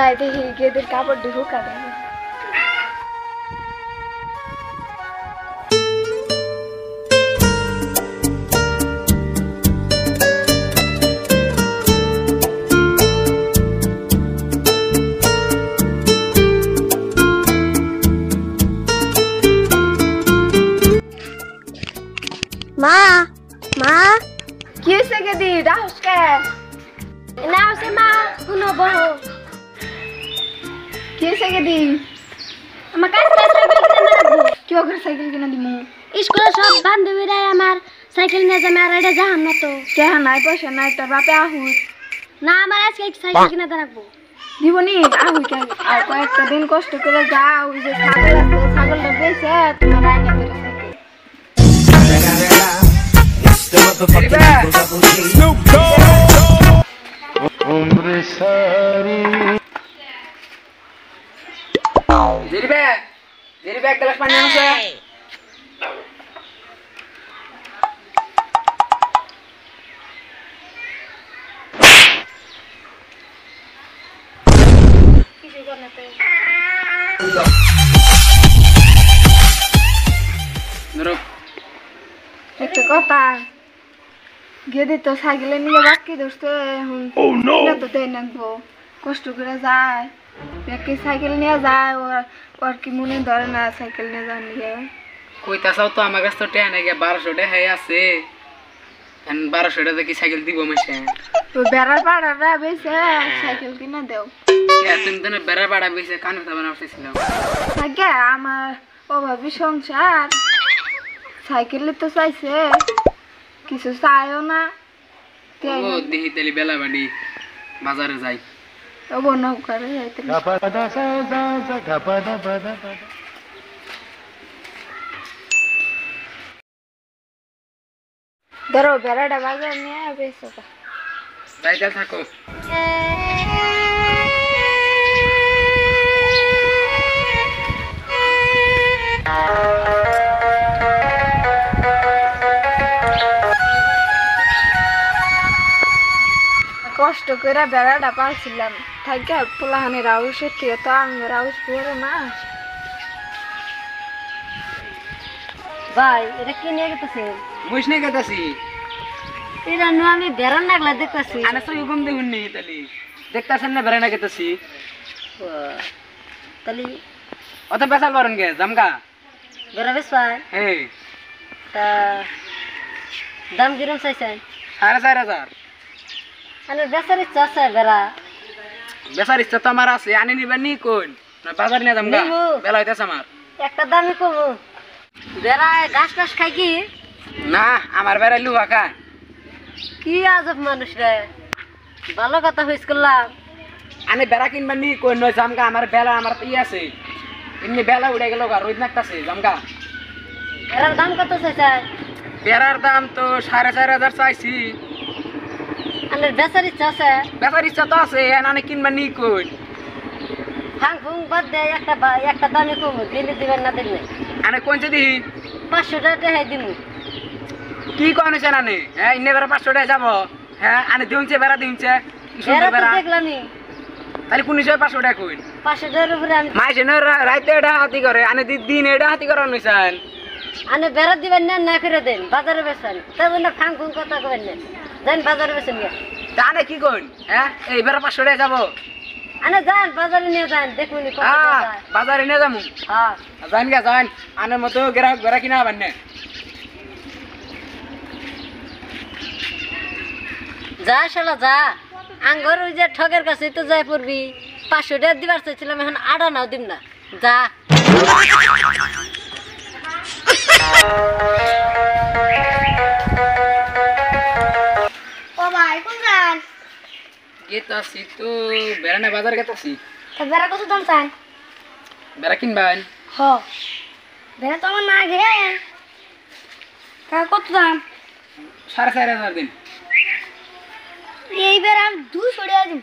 যাই দেখি গেদের কাপড় দিয়ে হুকা দেয়। মা মা কি হয়েছে গেদি রাহুসকে না আছে মা শুনো বহ কি হয়েছে গেদি আমার কাছে সাইকেল কিনে রাখবো কি করে সাইকেল কিনা দিমু স্কুলে সব বান্ধবীরা আমার সাইকেল নিয়ে যাবে আর এটা যাহাম না তো কে নাই পয়সা নাই তোর বাপে আহুই না আমার আজকে সাইকেল কিনে রাখবো দিব নি আহুই কে আর কয়েকটা দিন কষ্ট করে যাও ওই যে ছাগল আছে ছাগলটা বেচে তোমার রাইনে করে এক গ্লাস পানি আনছে একটা কথা গেদি তো সাইকেলে নিয়ে বাকি ধরছে এখন তো দেয় নাকবো কষ্ট করে যায় ব্যাগকে সাইকেল নিয়ে যায় ওর কি মনে ধরে না সাইকেল নিয়ে যাওয়ার নিয়ে কইতাছাও তো আমার কাছে তো টেয়া নাকি 1200 টাকা আছে 1200 টাকা কি সাইকেল দিব মাসে ওই বেড়ার পাড়াটা বেশি সাইকেল কিনা দেও তুমি তো বেড়া বাড়া বেশি কানে তো বানাচ্ছিলাম আগে আমার অভাবী সংসার সাইকেলে তো চাইছে কিছু চাইও না ও দেখি তাহলে বেলা বাড়ি বাজারে যাই ও বন্য করে যাইতে ধরো বেড়াটা বাজার নিয়ে বেশি যাইতে থাকো কষ্ট করে বেড়াটা পাচ্ছিলাম থাকে পোলাহানি রাউসের থেকে তো আমি রাউস করে না ভাই এটা কি নিয়ে গেতেছে বুঝ নাই কেতাছি এটা নু আমি বেড়ান লাগলা দেখতেছি আনা সব ঘুম দেখুন নি তাহলে দেখতাছেন না বেড়া না কেতাছি তাহলে অত বেসাল পারেন গে জামগা বেড়া বেশ ভাই হে তা দাম কিরম চাইছেন 4500 মানে বেচার ইচ্ছা আছে বেড়া বেসার ইচ্ছা তো আমার আছে আনি নিবেন নি কোন না বাজার নিয়ে জামগা নিবো। বেলা হইতাছে আমার একটা দামই কমু বেড়া ঘাস টাস খাই কি না আমার বেড়া লুয়া খা কি আজব মানুষ রে ভালো কথা হইস করলাম আনি বেড়া কিনবেন নি কোন নয় জামগা আমার বেলা আমার ই আছে এমনি বেলা উড়ে গেল গা রোজ নাকতাছে জামগা এর দাম কত চাইছেন বেড়ার দাম তো 4500 চাইছি মানে বেচার ইচ্ছা আছে বেচার ইচ্ছা তো আছে আনি কিনবেন নি কোন ফাং ফুং বাদ দে একটা দামই কমু দিলে দিবেন না দিলে আনে কোনছে দিহি 500 টাকা হে দিমু কি কনেছে নানি হ্যাঁ ইন্নে বেড়া 500 টাকা যাব হ্যাঁ আনে দিউছে বেড়া দিউছে বেড়া সুন্দর তো বেড়া দেখলামই তাহলে কোন হিসাবে 500 টাকা কইন 500 টাকার উপরে আমি মাইছে না রাইতে এটা হাতি করে আনে দিন এটা হাতি করা নইছেন আনে বেড়া দিবেন না না করে দেন বাজারে বেচেন তবে না ফাং ফুং কথা কবেন না দেন বাজারে বেচেন গিয়া তা আনে কি কইন হ্যাঁ এই বেড়া 500 টাকা যাব আনে যান বাজারে নিয়ে যান দেখুন কত হ্যাঁ যায় বাজারে নিয়ে যামু হ্যাঁ যান গা যান আনের মতো গ্রাহক ঘরে কিনা হবেন না যা শালা যা আঙ্গর ওই যে ঠগের কাছে তো যাই পড়বি 500 টাকা দিবার চাইছিলাম এখন আড়া নাও দিম না যা ও ভাই কোন যান গেতাছি তো বেড়া না বাজার গেতাছি তা বেড়া কত দাম চান বেড়া কিনবেন হ বেড়া তো আমার না গে তা কত দাম 4500 দিন এই বেড়া আমি 200 টাকা দিম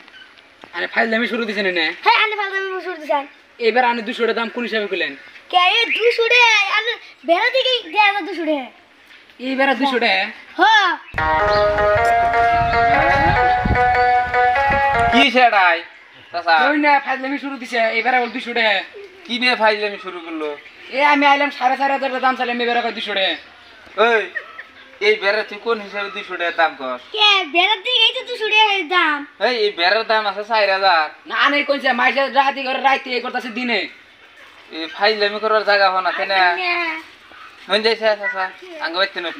আরে ফাইল দামি শুরু দিছেন না হ্যাঁ আনে ফালতু আমি বসে উঠতে চান এবার আনে 200 টাকা দাম কোন হিসাবে কইলেন কে এই 200 টাকা আনে বেড়া থেকে দেয়া 200 টাকা এই বেড়া 200 টাকা হ্যাঁ কি সেটাই চাচা ওই না ফাজলামি শুরু দিছে এবারে 200 টাকা কি নিয়ে ফাইজলামি শুরু করলো এ আমি আইলাম 4,500 দাম চাইলাম এবারে 200 টাকা ওই এই বেড়া তুই কোন হিসাবে 200 টাকা দাম কর কে বেড়ার দিকে এই তো 200 টাকার দাম এই বেড়ার দাম আছে 4000 না নেই কইছে মাইসে রাতি করে রাইতে এই করতেছে দিনে এই ফাইজলামি করার জায়গা হনা কেন হন যাইছে চাচা আঙ্গ বাইতে না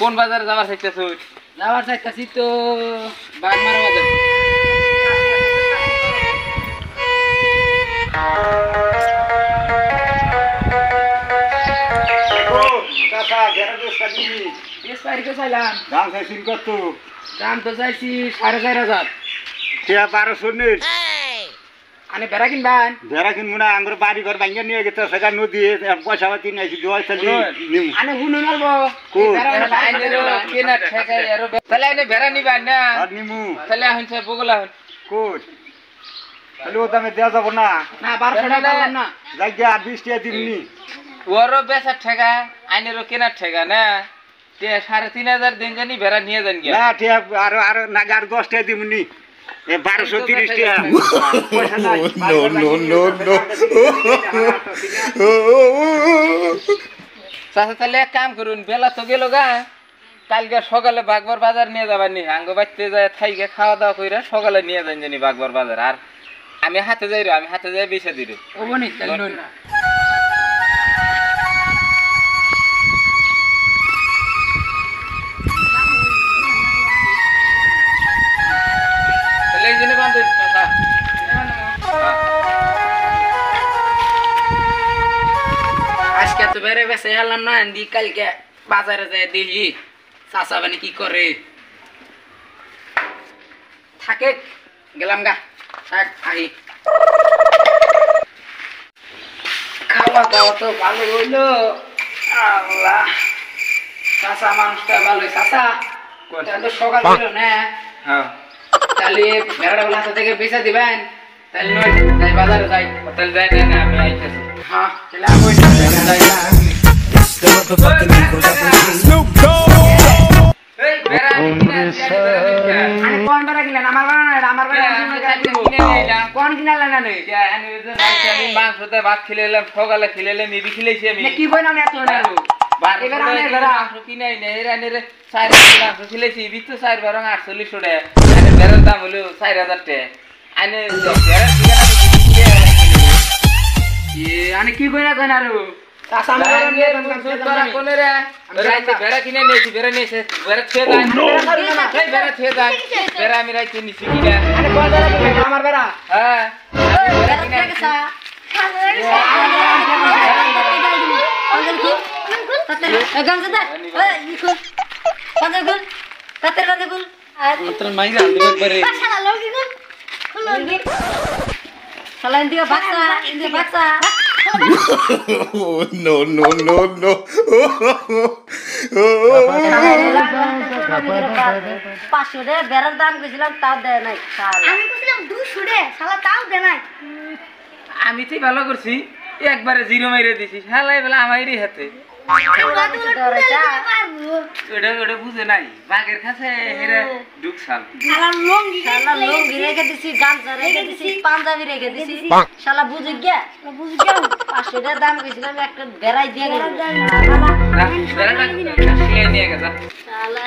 কোন বাজারে যাবার চাইতেছ যাওয়ার চাইতাছি তো বাগমারা বাজার কাকা ঘেরা তো সাদিনি বেশ পারিকে চাইলাম দাম চাইছিন কত দাম তো চাইছি 4,500 টিয়া 1200 নে আনে বেড়া কিনবান ভেড়া কিনবো না আঙ্গুর বাড়ি ঘর ভাঙ্গা নিয়ে গেছে সেটা নদী পয়সা পাতি নাইছি দোয়া চালি নিম আনে হুনু নালবো কই? কেনা ঠেকাই আরো তাহলে আইনে বেড়া নিবা না আর নিমু তাহলে এখন সে বগলা হন কই তাহলে ও দামে দেওয়া যাবো না না 1200 টাকা পারলাম না যাই গিয়ে আর 20 টাকা দিমনি ওরও বেচার ঠেকা আইনেরও কেনার ঠেকা না 3,500 দিন জানি বেড়া নিয়ে যান গিয়া না টিয়া আর না আর 10 টাকা দিমনি এ 1230 টাকা পয়সা নাই no. চাচা তাহলে এক কাম করুন বেলা তো গেল গা কালকে সকালে বাগবার বাজার নিয়ে যাবার নি আঙ্গ বাড়তে যায় থাইকে খাওয়া দাওয়া কইরা সকালে নিয়ে যান জানি বাগবার বাজার আর আমি হাতে যাই আমি হাতে যাই বেচে দিই ওবনি তাহলে লই না তাহলে এই জন্য বান্ধব চাচা আজকে তো বেরে বেসে এলাম না দি কালকে বাজারে যায় দেখি চাচা বানি কি করে থাকে গেলাম গা থাক আহি খাওয়া দাওয়া তো ভালো হইলো আল্লাহ চাচা মানুষটা ভালোই চাচা তাহলে তো সকাল ছিল না হ্যাঁ তাহলে বেড়াটা বলা থেকে বেচা দিবেন তাহলে নয় যাই বাজারে যাই তাহলে যাই না আমি আইতেছি হ্যাঁ তাহলে আমি যাই না এই বেড়া আরে কোন বেড়া কিনলেন আমার বেড়া না আমার বেড়া কোন কিনালেন না নেই মাংসতে ভাত খেলে এলাম সকালে খেলে এলাম এবি খেলেছি আমি কি কই না এত না এবার আমি বেড়া মাংস কিনাই নাই রানের 4 মাংস খেলেছি এবি তো 4 বারং 48 টাকা আরে বেড়ার দাম হলো 4000 টাকা আনে বেড়া ঠিকানা আনে কি কই না রো চাচা আমার কোনে রে রাইতে বেড়া কিনে নিয়েছি বেড়া নিয়েছে বেড়া ছেড়ে দেয় এই বেড়া ছেড়ে দেয় বেড়া আমি রাইতে নিছি কিনা আরে কোন বেড়া কিনলেন আমার বেড়া হ্যাঁ বেড়া কিনে তোর মাইরা দিবে পারে No. বেড়ার দাম গেছিলাম তাও দেয় নাই আমি কইছিলাম 200 টাকা শালা তাও দে নাই আমি তো ভালো করছি একবারে জিরো মাইরে দিছি শালাই বলে আমারই হাতে ওটা বুঝে নাই বাঘের কাছে হেরে ঢুকছাল শালা লঙ্গি শালা লুঙ্গি রেখে দিছি গামছা রেখে দিছি পাঞ্জাবি রেখে দিছি শালা বুঝে গিয়া 500 টাকা দাম গেছিলাম একটা বেড়াই দিয়ে গেল বেড়াটা নিয়ে গেছে শালা